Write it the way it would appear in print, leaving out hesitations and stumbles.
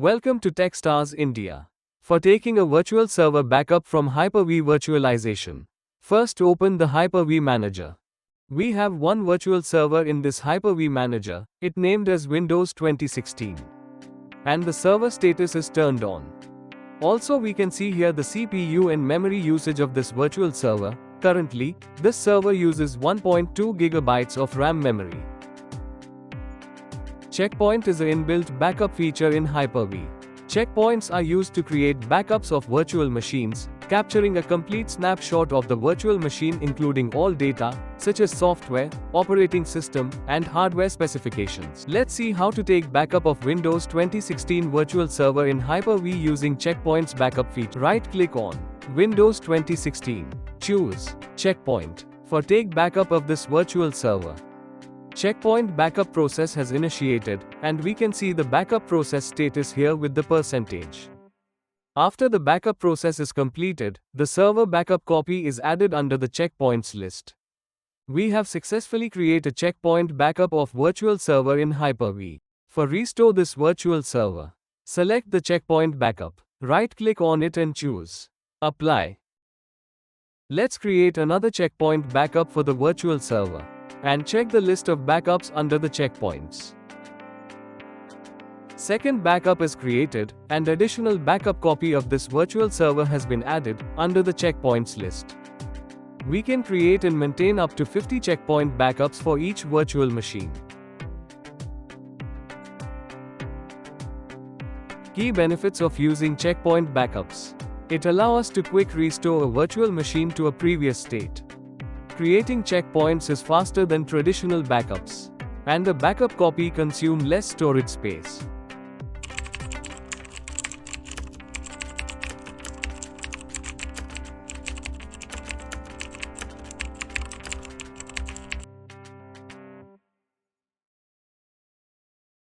Welcome to TechStars India. For taking a virtual server backup from HyperV virtualization, first open the HyperV manager. We have one virtual server in this HyperV manager, it named as Windows 2016. And the server status is turned on. Also we can see here the CPU and memory usage of this virtual server. Currently, this server uses 1.2 GB of RAM memory. Checkpoint is an inbuilt backup feature in HyperV. Checkpoints are used to create backups of virtual machines, capturing a complete snapshot of the virtual machine including all data, such as software, operating system, and hardware specifications. Let's see how to take backup of Windows 2016 virtual server in HyperV using Checkpoint's backup feature. Right-click on Windows 2016. Choose Checkpoint for take backup of this virtual server. Checkpoint backup process has initiated, and we can see the backup process status here with the percentage. After the backup process is completed, the server backup copy is added under the checkpoints list. We have successfully created a checkpoint backup of virtual server in HyperV. For restore this virtual server, select the checkpoint backup. Right-click on it and choose Apply. Let's create another checkpoint backup for the virtual server. And check the list of backups under the checkpoints. Second backup is created, and additional backup copy of this virtual server has been added under the checkpoints list. We can create and maintain up to 50 checkpoint backups for each virtual machine. Key benefits of using checkpoint backups. It allows us to quick restore a virtual machine to a previous state. Creating checkpoints is faster than traditional backups, and the backup copy consumes less storage space.